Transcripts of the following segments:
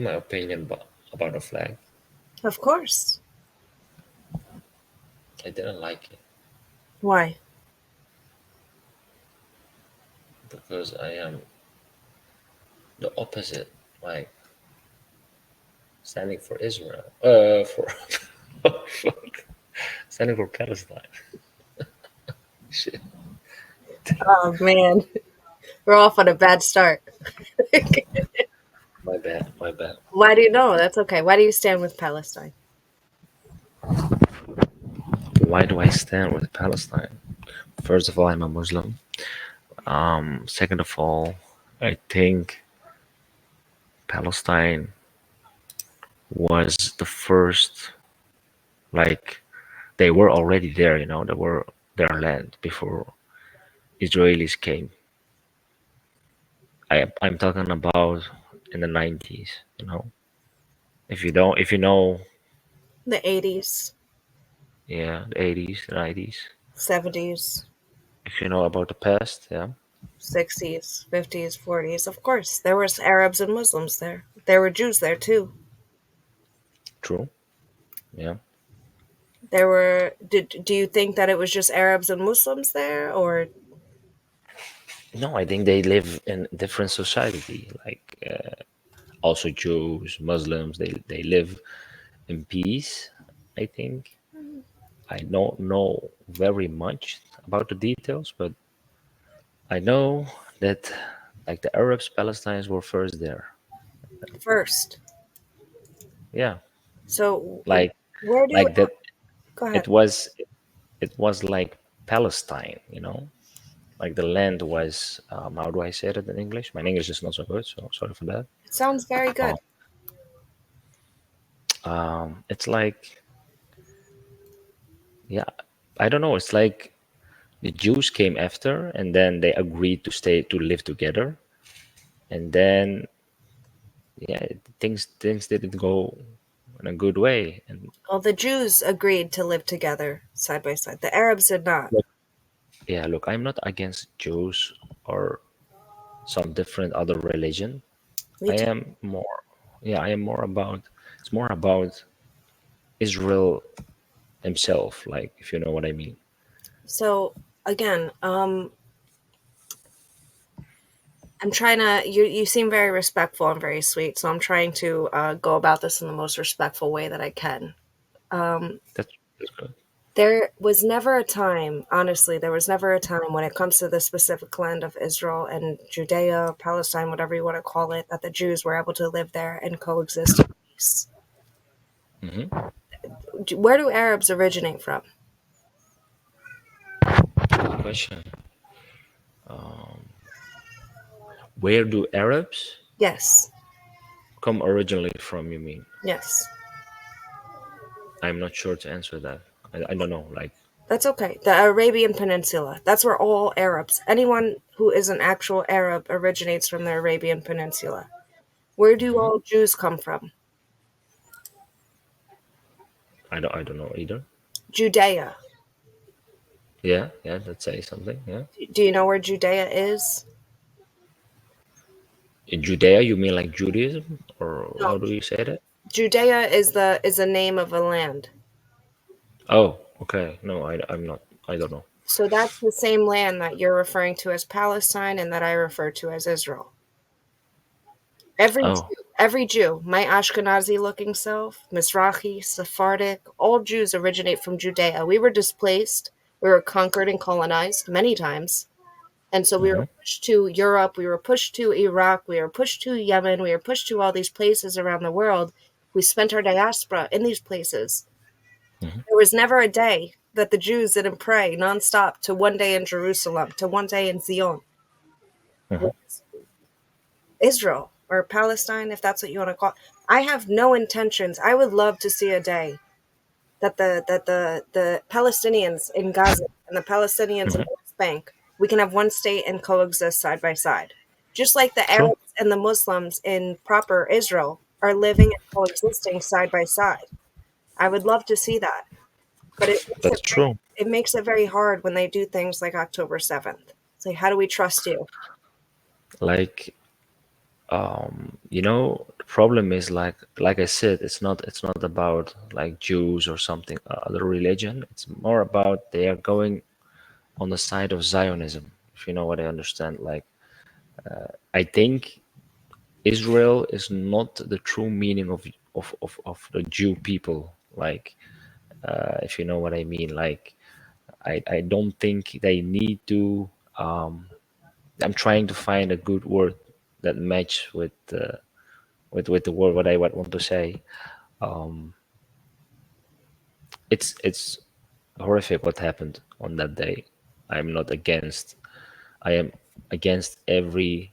my opinion about the flag. Of course. I didn't like it Why? because I am the opposite, like standing for Israel. For fuck. Standing for Palestine. Shit. Oh man, we're off on a bad start. My bad. My bad. Why do you know? That's okay. Why do you stand with Palestine? Why do I stand with Palestine? First of all, I'm a Muslim. Second of all, I think Palestine was the first, like, they were already there, they were their land before Israelis came. I'm talking about in the 90s, you know. If you know, The 80s, yeah, the 80s, the 90s. 70s, If you know about the past, yeah, 60s, 50s, 40s. Of course, there was Arabs and Muslims there. There were Jews there too. true, yeah. There were. Do you think that it was just Arabs and Muslims there, or No, I think they live in different society, like also Jews, Muslims. They live in peace. I think I don't know very much about the details, but I know that like the Arabs, Palestinians were first there. first? Yeah, So like where do? like that. Go ahead. It was it was like Palestine, like the land was. How do I say that in English? My English is not so good, so sorry for that. It sounds very Uh, good. it's like, yeah, I don't know. It's like the Jews came after, and then they agreed to stay to live together, and then yeah, things didn't go in a good way. And Well, the Jews agreed to live together side by side. The Arabs did not. look, yeah, look, I'm not against Jews or some different other religion. Me I too. am more, yeah, I am more about. It's more about Israel himself, like if you know what I mean. So again, I'm trying to. You seem very respectful and very sweet. So I'm trying to go about this in the most respectful way that I can. That's good. There was never a time, honestly, there was never a time when it comes to the specific land of Israel and Judea, Palestine, whatever you want to call it, that the Jews were able to live there and coexist in peace. Hmm. Where do Arabs originate from? Good question. Where do Arabs Yes, come originally from? You mean? yes. I'm not sure to answer that. I don't know. Like, That's okay. The Arabian Peninsula. That's where all Arabs, anyone who is an actual Arab, originates from the Arabian Peninsula. Where do all Jews come from? I don't know either. Judea. Yeah, yeah. Let's say something. Yeah. Do you know where Judea is? In Judea, you mean like Judaism, or No. how do you say that? Judea is the name of a land. Oh, okay. No, I'm not. I don't know. So that's the same land that you're referring to as Palestine and that I refer to as Israel. Oh, Every Jew, my Ashkenazi looking self, Mizrahi, Sephardic, all Jews originate from Judea. We were displaced, we were conquered and colonized many times. And so we were pushed to Europe, we were pushed to Iraq, we were pushed to Yemen, we were pushed to all these places around the world. We spent our diaspora in these places. There was never a day that the Jews didn't pray nonstop to one day in Jerusalem, to one day in Zion. Israel or Palestine, if that's what you want to call it. I have no intentions. I would love to see a day that the Palestinians in Gaza and the Palestinians in the West Bank, we can have one state and coexist side by side. Just like the true. Arabs and the Muslims in proper Israel are living and coexisting side by side. I would love to see that. But That's true. it makes it very hard when they do things like October 7th. It's like, how do we trust you? Like, problem is like I said, it's not about like Jews or something other religion. It's more about they are going on the side of Zionism, if you know what I understand. Like I think Israel is not the true meaning of the Jew people. Like if you know what I mean. Like I don't think they need to. I'm trying to find a good word that match with the word what I want to say. It's horrific what happened on that day. I'm not against. I am against every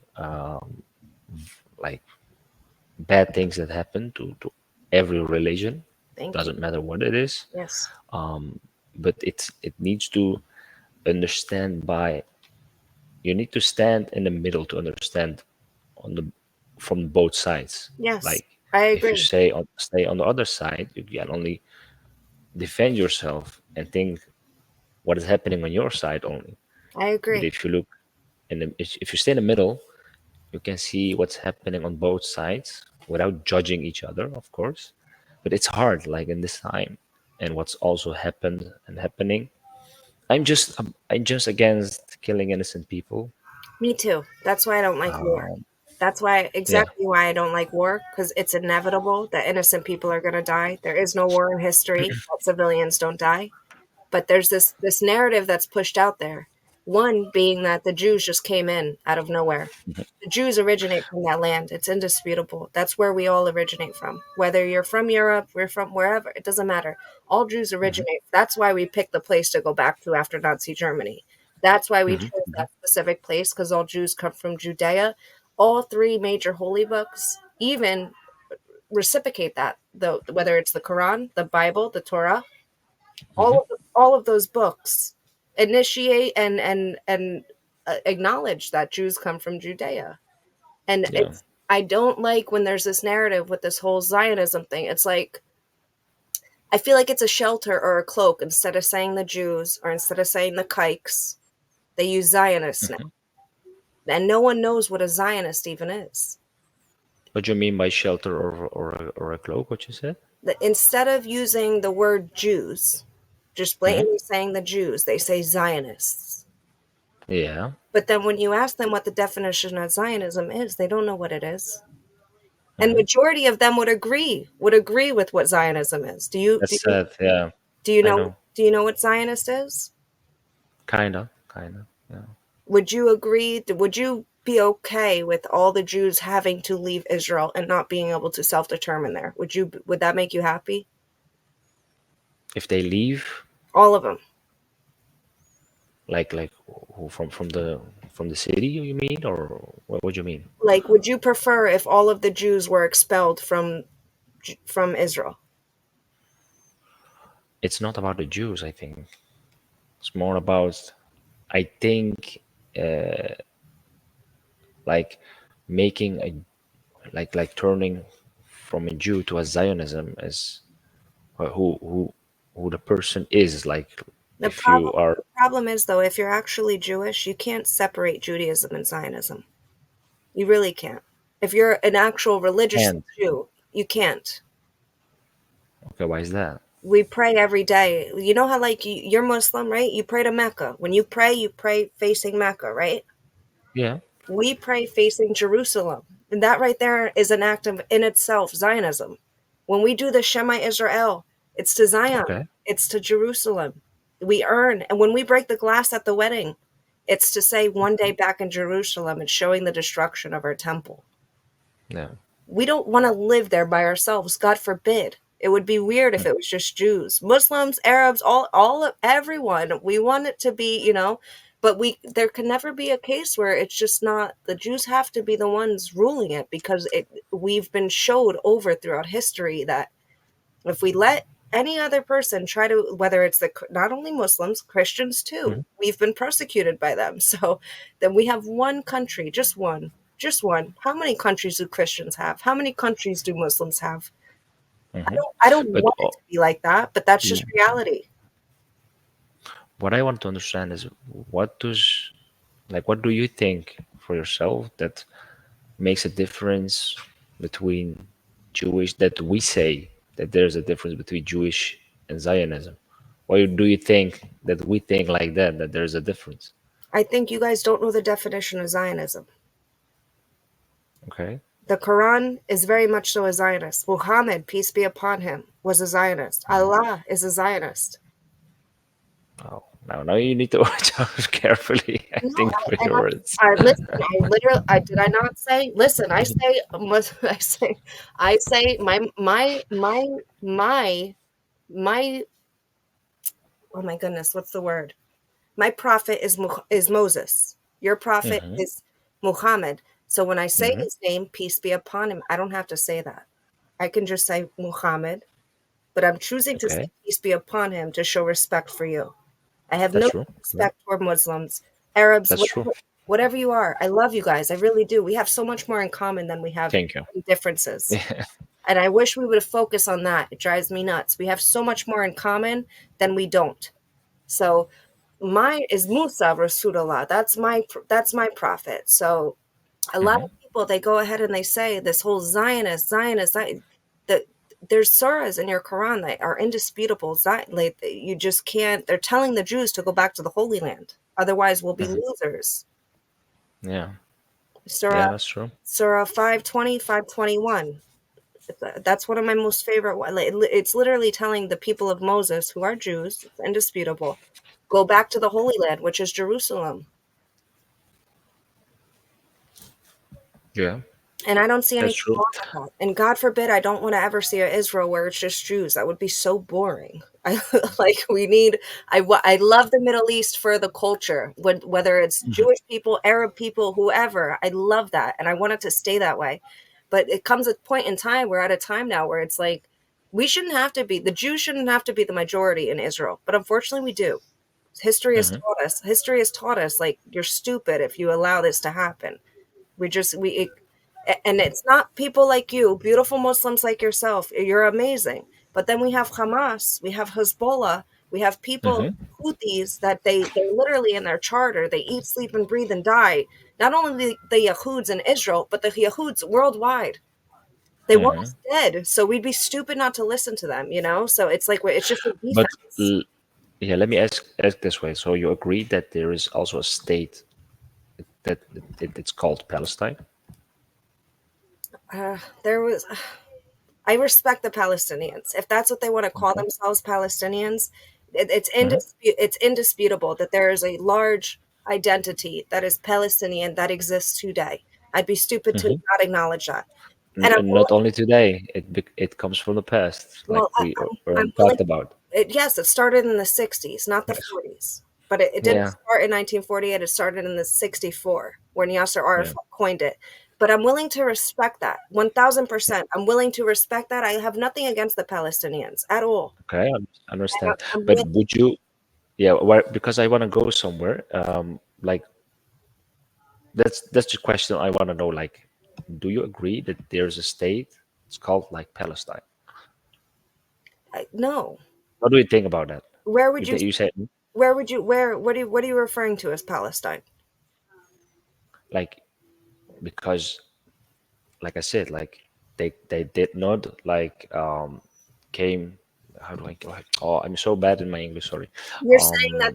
like bad things that happen to every religion. Thank you. Doesn't matter what it is, Yes. but it needs to understand by. You need to stand in the middle to understand on the from both sides. Yes. Like I if you agree. stay on the other side, you can only defend yourself and think what is happening on your side only. I But agree. if you look if you stay in the middle, you can see what's happening on both sides without judging each other, of course. But it's hard, like in this time, and what's also happened and happening. I'm just against killing innocent people. Me too. That's why I don't like war. That's why Yeah. exactly why I don't like war, because it's inevitable that innocent people are going to die. There is no war in history that civilians don't die. But there's this narrative that's pushed out there. One being that the Jews just came in out of nowhere. The Jews originate from that land. It's indisputable. That's where we all originate from. Whether you're from Europe, we're from wherever, it doesn't matter. All Jews originate. That's why we picked the place to go back to after Nazi Germany. That's why we chose that specific place, because all Jews come from Judea. All three major holy books even reciprocate that, though, whether it's the Quran, the Bible, the Torah, all of those books initiate and acknowledge that Jews come from Judea. And Yeah. I don't like when there's this narrative with this whole Zionism thing. It's like I feel like it's a shelter or a cloak. Instead of saying the Jews or instead of saying the kikes, they use Zionists now. And no one knows what a Zionist even is. What do you mean by shelter or a cloak? What you said? Instead of using the word Jews, just blatantly saying the Jews, they say Zionists. Yeah. But then when you ask them what the definition of Zionism is, they don't know what it is. And majority of them would agree with what Zionism is. Do you do That's you, sad. Yeah. do you I know know. do you know what Zionist is? Kinda. Yeah. Would you agree? Would you be okay with all the Jews having to leave Israel and not being able to self-determine there? Would that make you happy? If they leave, All of them. like who from the city, you mean, or what would you mean? Like, would you prefer if all of the Jews were expelled from Israel? It's not about the Jews. I think it's more about. I think like making a like turning from a Jew to a Zionism is who the person is. Like The if you problem are the problem is though, if you're actually Jewish, you can't separate Judaism and Zionism. You really can't. If you're an actual religious and Jew, you can't. okay, why is that? We pray every day. You know how like you're Muslim, right? You pray to Mecca. When you pray facing Mecca, right? Yeah. We pray facing Jerusalem. And that right there is an act of in itself Zionism. When we do the Shema Israel, it's to Zion. Okay. It's to Jerusalem. We earn. And when we break the glass at the wedding, it's to say one day back in Jerusalem and showing the destruction of our temple. Yeah. We don't want to live there by ourselves. God forbid. It would be weird if it was just Jews, Muslims, Arabs, all of everyone. We want it to be, but there can never be a case where it's just not the Jews have to be the ones ruling it, because we've been showed over throughout history that if we let any other person try to, whether it's not only Muslims, Christians too, we've been persecuted by them. So then we have one country, just one, just one. How many countries do Christians have? How many countries do Muslims have? I don't But want it to be like that, but that's just reality. what I want to understand is what do you think for yourself that makes a difference between Jewish, that we say that there's a difference between Jewish and Zionism? Why do you think that we think like that, that there's a difference? I think you guys don't know the definition of Zionism. Okay. The Quran is very much so a Zionist. Muhammad, peace be upon him, was a Zionist. Allah is a Zionist. Oh, now you need to watch out carefully, I No, think, with and your words. I listen. I literally, I did I not say? Listen, I say, I say, my. Oh my goodness, what's the word? My prophet is Moses. Your prophet Hmm. is Muhammad. So when I say Hmm. his name, peace be upon him, I don't have to say that. I can just say Muhammad, but I'm choosing to say Okay, peace be upon him to show respect for you. I have that's no true. Yeah, respect for Muslims, Arabs, that's true. whatever you are. I love you guys. I really do. We have so much more in common than we have Thank you. differences. Yeah. And I wish we would focus on that. It drives me nuts. We have so much more in common than we don't. So mine is Musa Rasulullah. That's my prophet. So a lot Hmm. of people, they go ahead and they say this whole Zionist, that there's surahs in your Quran that are indisputable. Like, you just can't. They're telling the Jews to go back to the Holy Land, otherwise we'll be Hmm. losers. Yeah, Surah yeah, that's true. Surah 520, 521. That's one of my most favorite. It's literally telling the people of Moses, who are Jews, it's indisputable, go back to the Holy Land, which is Jerusalem. Yeah, And I don't see that's anything true. wrong with that. And God forbid, I don't want to ever see a Israel where it's just Jews. That would be so boring. I like we need. I love the Middle East for the culture, whether it's Hmm. Jewish people, Arab people, whoever. I love that, and I want it to stay that way. But it comes a point in time. We're at a time now where it's like we shouldn't have to be. The Jews shouldn't have to be the majority in Israel, but unfortunately, we do. History has Hmm. taught us. History has taught us like you're stupid if you allow this to happen. And it's not people like you, beautiful Muslims like yourself. You're amazing. But then we have Hamas, we have Hezbollah, we have people, Hmm. Houthis, that they're literally in their charter. They eat, sleep, and breathe and die. Not only the Yahuds in Israel, but the Yahuds worldwide. They want Hmm. us dead. So we'd be stupid not to listen to them, you know? So it's like it's just a But defense. yeah, let me ask this way. So you agree that there is also a state that it's called Palestine? There was I respect the Palestinians. If that's what they want to call Okay. themselves, Palestinians, Hmm. it's indisputable that there is a large identity that is Palestinian that exists today. I'd be stupid to Hmm. not acknowledge that. And I'm And not only today, it comes from the past, like well, we I'm already willing. talked about. Yes, it started in the '60s, not the Yes. '40s. But it didn't Yeah. start in 1948. It started in the '64 when Yasser Yeah. Arafat coined it. But I'm willing to respect that 1,000%. I'm willing to respect that. I have nothing against the Palestinians at all. Okay, I And understand. I'm But willing. would you? Yeah, where, because I want to go somewhere. Like that's the question I want to know. Like, do you agree that there's a state? It's called like Palestine. No. What do you think about that? Where You would you? think you said Where would you? Where? What are you referring to as Palestine? like because like I said, like they did not like came. How do I go? Oh, I'm so bad in my English. Sorry. You're saying that Um,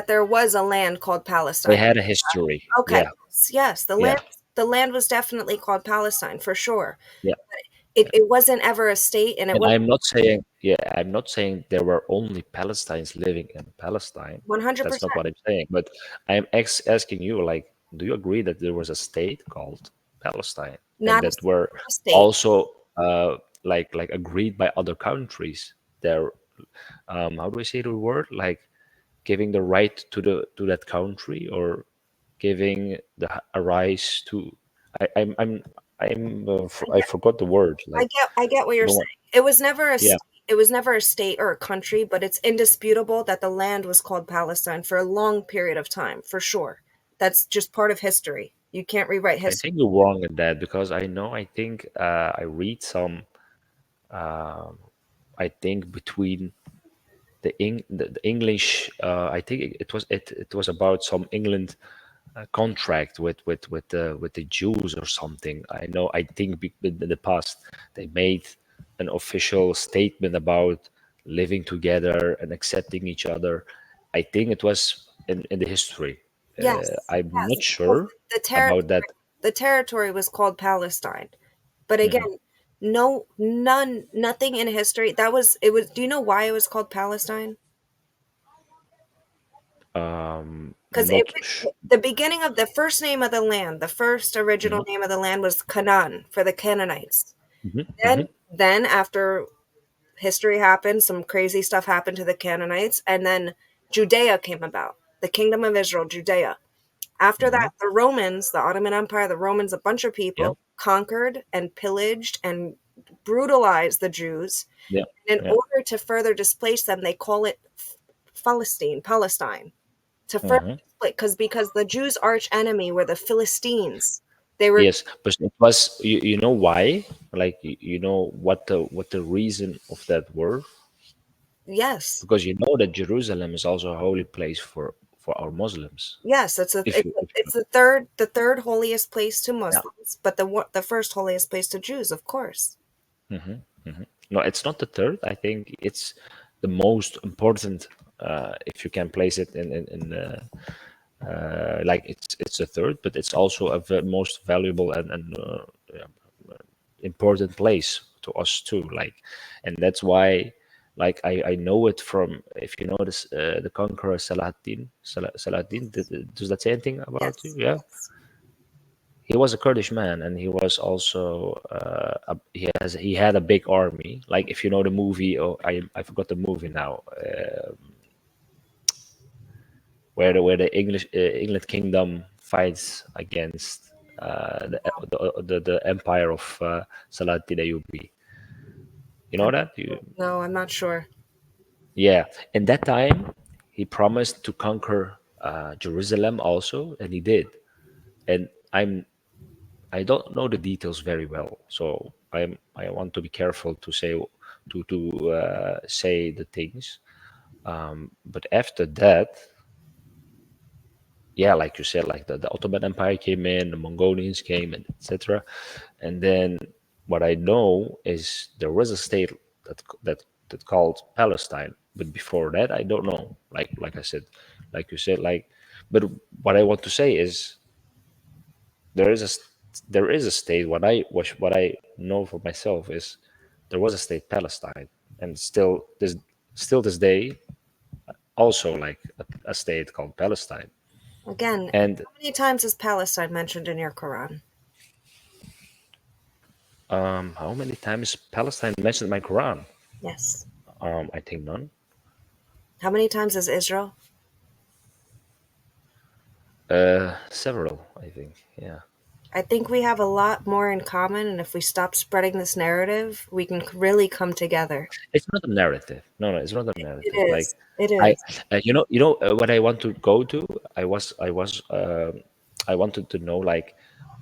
there was a land called they Palestine. had a history. Okay. Yeah, Yes. Yes. yeah, The land was definitely called Palestine for sure. yeah. It wasn't ever a state, and it And wasn't I'm not saying, yeah, I'm not saying there were only Palestinians living in Palestine. That's not 100%. what I'm saying. But I'm asking you, like, do you agree that there was a state called Palestine and Not a, that were not a state. also like agreed by other countries? They're how do I say the word? Like giving the right to that country or giving a rise to. I forgot the word. Like I get what I you're don't saying. want. It was never a Yeah. state. It was never a state or a country, but it's indisputable that the land was called Palestine for a long period of time, for sure. That's just part of history. You can't rewrite I history. think you're wrong in that because I think I read some I think between the English I think it was about some England a contract with the Jews or something. I know. I think in the past they made an official statement about living together and accepting each other. I think it was in the history. Yes, I'm yes. not Well, sure the about territory, that. the territory was called Palestine. But Mhm. again, nothing in history. It was. Do you know why it was called Palestine? Because Not sh- the beginning of the first name of the land, the first original mhm, name of the land was Canaan for the Canaanites. mhm, mhm. Then after history happened, some crazy stuff happened to the Canaanites, and then Judea came about, the kingdom of Israel, Judea. After Mhm. that, the Romans, the Ottoman Empire, the Romans, a bunch of Yeah, people conquered and pillaged and brutalized the Jews. yeah, And in yeah. order to further displace them, they call it Palestine, to further Mhm. displace, because the Jews' arch enemy were the Philistines. They were, Yes, but it was, you know why? Like, you know what the reason of that were? yes, Because you know that Jerusalem is also a holy place for our Muslims. yes, If you it's the third holiest place to Yeah. Muslims, but the first holiest place to Jews, of course. No, it's not the third. I think it's the most important. If you can place it in like it's the third, but it's also a most valuable and important place to us too. Like, and that's why, like, I know it from, if you know this, the conqueror Salahuddin. Does that say anything about you? Yes, Yeah, yes. he was a Kurdish man, and he was also he had a big army. Like, if you know the movie, oh, I forgot the movie now, where the England kingdom fights against the empire of Salahuddin Ayyubi. You know that? No, I'm not sure. Yeah. In that time, he promised to conquer Jerusalem also, and he did. And I don't know the details very well, so I want to be careful to say the things. But after that, yeah, like you said, like the Ottoman Empire came in, the Mongolians came, and etc. And then what I know is there was a state that called Palestine, but before that, I don't know. Like I said, like you said, like. But what I want to say is there is a there is a state. What I know for myself is there was a state Palestine, and still this day also like a state called Palestine. Again, And how many times is Palestine mentioned in your Quran? how many times Palestine mentioned in my Quran? Yes. I think none. How many times is Israel? Several, I think. Yeah. I think we have a lot more in common, and if we stop spreading this narrative, we can really come together. It's not a narrative. No, no, it's not a It narrative. Like is. It I, is. what I want to go to. I wanted to know like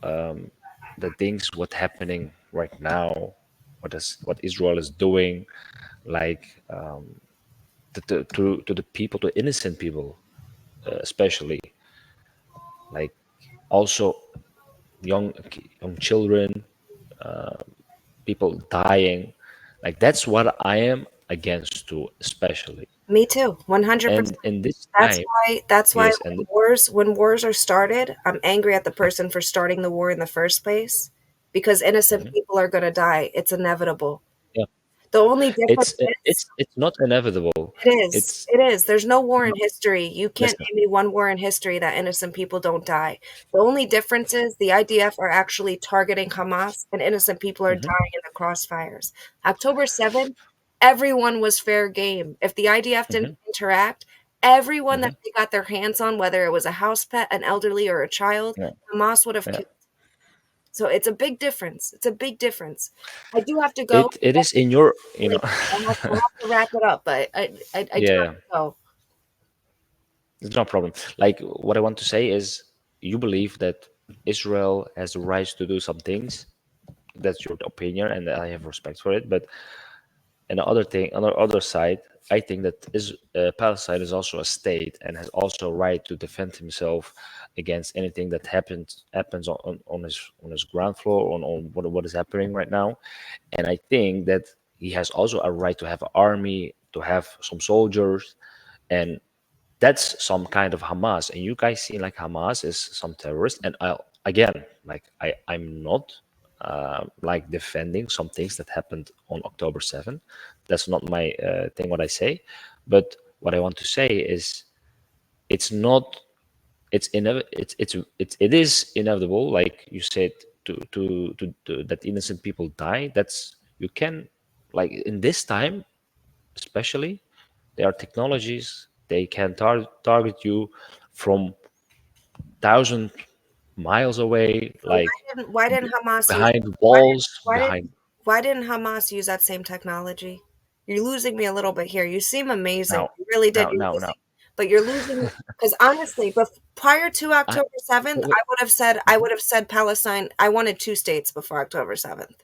the things what happening right now, what Israel is doing, like to the people, to innocent people, especially like also young children, people dying. Like that's what I am against to, especially. Me too. 100%. And in this time, That's why yes, and when wars are started, I'm angry at the person for starting the war in the first place, because innocent mhm, people are going to die. It's inevitable. yeah, The only difference is it's not inevitable. it is. It's It is. There's no war in no, history. You can't listen. name me one war in history that innocent people don't die. The only difference is the IDF are actually targeting Hamas and innocent people are Mhm, dying in the crossfires. October 7th, everyone was fair game. If the IDF didn't mhm, interact, everyone that mhm, they got their hands on, whether it was a house pet, an elderly, or a child, yeah, Hamas would have yeah. killed. So it's a big difference. It's a big difference. I do have to go. It is in your, Like, I have to wrap it up, but I do have yeah. to go. It's no problem. Like what I want to say is, you believe that Israel has the right to do some things. That's your opinion, and I have respect for it. But and the other thing, on the other side, I think that Palestine is also a state and has also a right to defend himself against anything that happens on his ground floor on what is happening right now. And I think that he has also a right to have an army, to have some soldiers, and that's some kind of Hamas. And you guys see like Hamas is some terrorist. And I again, like I'm not like defending some things that happened on October 7th. That's not my thing. What I say, but what I want to say is it's not. It is inevitable. Like you said, to that innocent people die. That's you can like in this time especially there are technologies they can target you from 1,000 miles away, So like why didn't Hamas use behind why walls, why did behind. why didn't Hamas use that same technology? You're losing me a little bit here. You seem amazing. Now, You really did. now, You're now, now. losing, but you're losing because honestly, but prior to I October 7th, wait, I mhm. would have said Palestine. I wanted two states before October 7th.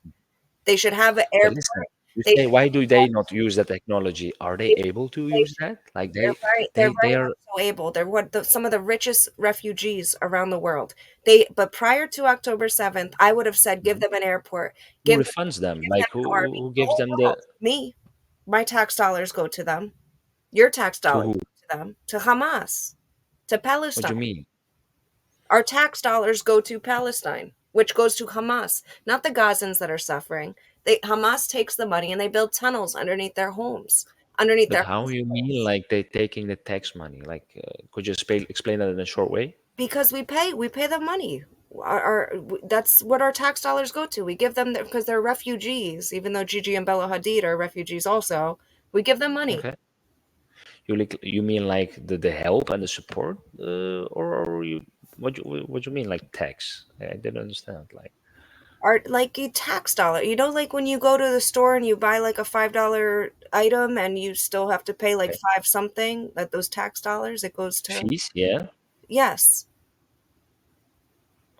They should have an But listen, airport. you They say should why do they not use the technology? Are they they, able to they use that? Like they're they very are. much so able. They're some of the richest refugees around the world. But prior to October 7th, I would have said give Mhm. them an airport, Who give refunds them? give them Like an army. who The gives whole them the world. Me. My tax dollars go to them. Your tax to dollars who? go to them. To Hamas. To What do you Palestine. mean? Our tax dollars go to Palestine, which goes to Hamas, not the Gazans that are suffering. Hamas takes the money and they build tunnels underneath their homes, underneath But their how you mean hospitals. like they taking the tax money? Like could you explain that in a short way? Because we pay them money. That's what our tax dollars go to. We give them because they're refugees, even though Gigi and Bella Hadid are refugees also. We give them money. Okay. You mean like the help and the support, or you what you mean like tax? I didn't understand. Like Are like a tax dollar. You know, like when you go to the store and you buy like a $5 item and you still have to pay like okay, five something, that those tax dollars, it goes to fees, yeah, yes.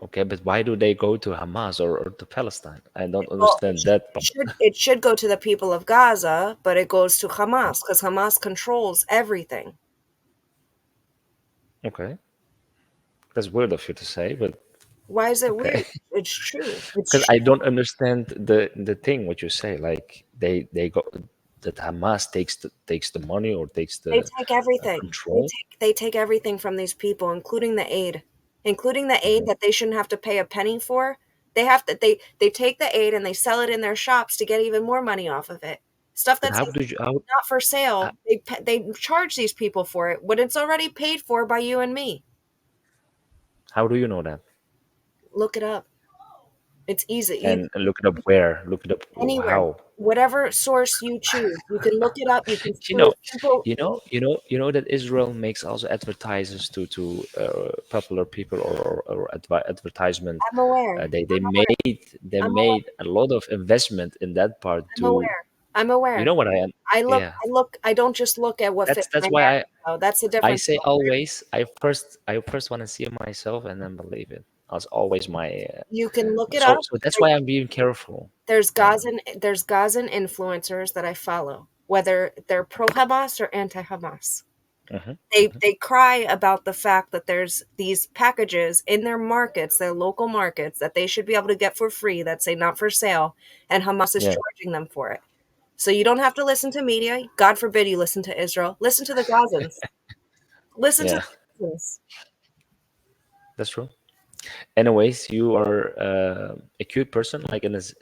okay, but why do they go to Hamas or to Palestine? I don't Well, understand that part. it should go to the people of Gaza, but it goes to Hamas because Hamas controls everything. Okay, that's weird of you to say, but Why is it okay, weird? It's true. It's because I true. don't understand the thing what you say. Like they go that Hamas takes the money or takes They the take everything. control. They take everything from these people, including the aid Mhm. that they shouldn't have to pay a penny for. They take the aid and they sell it in their shops to get even more money off of it. Stuff But that how says do you not for how, sale. They charge these people for it when it's already paid for by you and me. how do you know that? Look it up. It's easy. And look it up where? Look it up Anywhere, how? whatever source you choose, you can look it up. You can You do a know, simple. you know that Israel makes also advertises to popular people or advertisement. I'm aware. They I'm aware. made a lot of investment in that part I'm to aware. I'm you aware. know what I am. Yeah, I don't just look at what fits that's my why narrative, though. That's the I difference. say always I first want to see it myself and then believe it. That's always my You can look it so up. so that's why I'm being careful. There's Gazan influencers that I follow, whether they're pro Hamas or anti Hamas. Hmm. They cry about the fact that there's these packages in their markets, their local markets, that they should be able to get for free that say not for sale, and Hamas is Yeah, charging them for it. So you don't have to listen to media. God forbid you listen to Israel. Listen to the Gazans. Listen to yeah, the Gazans. that's true. Anyways, you are a cute person. Like in this,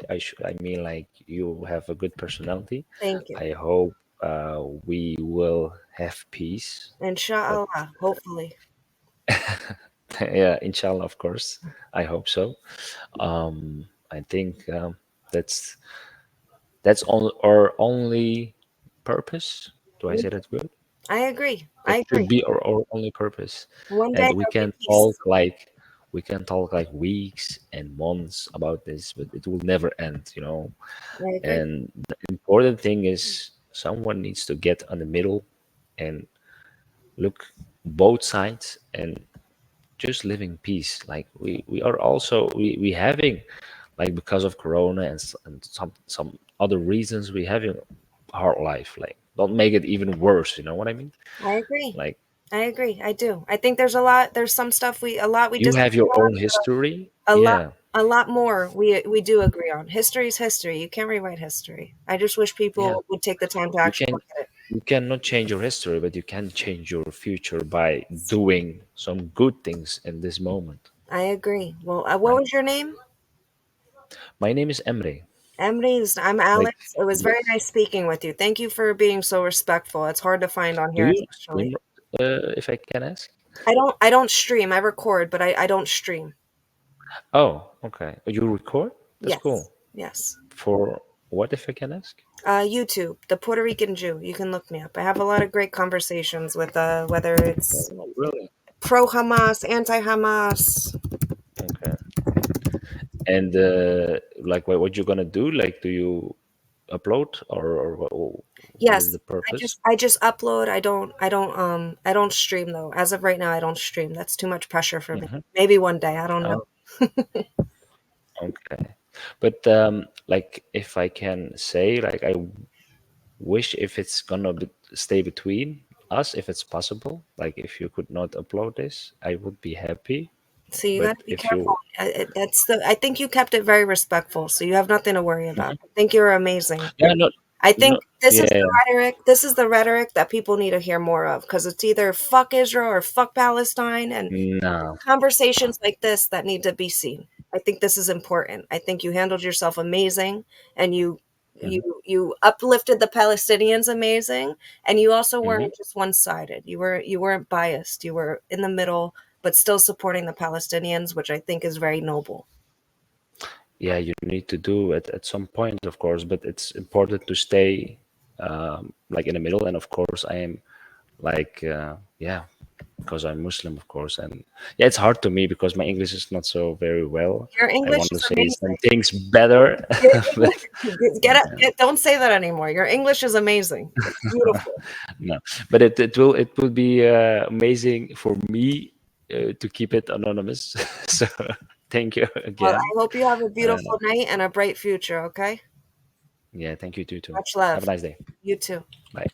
I mean, like you have a good personality. Thank you. I hope we will have peace. But Inshallah, hopefully. yeah, inshallah, of course, I hope so. I think that's our only purpose. Do I say that good? I agree. I That should agree. be our only purpose, One day and there'll be peace. we can talk like weeks and months about this, but it will never end, you know. I agree. And the important thing is someone needs to get on the middle and look both sides and just live in peace. Like we are also we having like because of Corona and some other reasons we having a hard life. Like don't make it even worse. You know what I mean? I agree. Like, I agree. I do. I think there's a lot. There's some stuff a lot we you have disagree your on. own history. A lot, Yeah, a lot more we do agree on. History is history. You can't rewrite history. I just wish yeah. people would take the time to You actually can look at it. you cannot change your history, but you can change your future by doing some good things in this moment, I agree. Well, what right? was your name? My name is Emre. Emily. I'm Like, Alex. It was very yes. nice speaking with you. Thank you for being so respectful. It's hard to find on Do here, you especially. stream, if I can ask? I don't stream. I record, but I don't stream. Oh, okay. You record? That's Yes. cool. Yes. For what, if I can ask? YouTube, the Puerto Rican Jew. You can look me up. I have a lot of great conversations with whether it's Oh, really? pro Hamas, anti Hamas. Okay. And like, what you gonna do? Like, do you upload, or what is Yes, the purpose? I just upload. I don't stream though. As of right now, I don't stream. That's too much pressure for me. Hmm. Maybe one day. I don't know. Oh, okay. But like, if I can say, like, I wish if it's gonna stay between us, if it's possible. Like, if you could not upload this, I would be happy. So you But got to be if you, careful. That's the. I think you kept it very respectful. So you have nothing to worry about. mhm. I think you're amazing. Yeah, no, I think no, this is yeah, the yeah. rhetoric. This is the rhetoric that people need to hear more of because it's either fuck Israel or fuck Palestine, and No. conversations like this that need to be seen. I think this is important. I think you handled yourself amazing, and Hmm. you uplifted the Palestinians amazing, and you also Hmm. weren't just one sided. You weren't biased. You were in the middle, but still supporting the Palestinians, which I think is very noble. Yeah, you need to do it at some point, of course, but it's important to stay like in the middle. And of course, I am like, yeah, because I'm Muslim, of course, and yeah, it's hard to me because my English is not so very well. Your I English want to is say some amazing. things better, Your but English, don't say that anymore. Your English is amazing. It's beautiful. no. But it will be amazing for me to keep it anonymous. So thank you Well, again. I hope you have a Uh, beautiful night and a bright future. Okay. yeah, thank you too. Much Have a love. nice day. You too. Bye.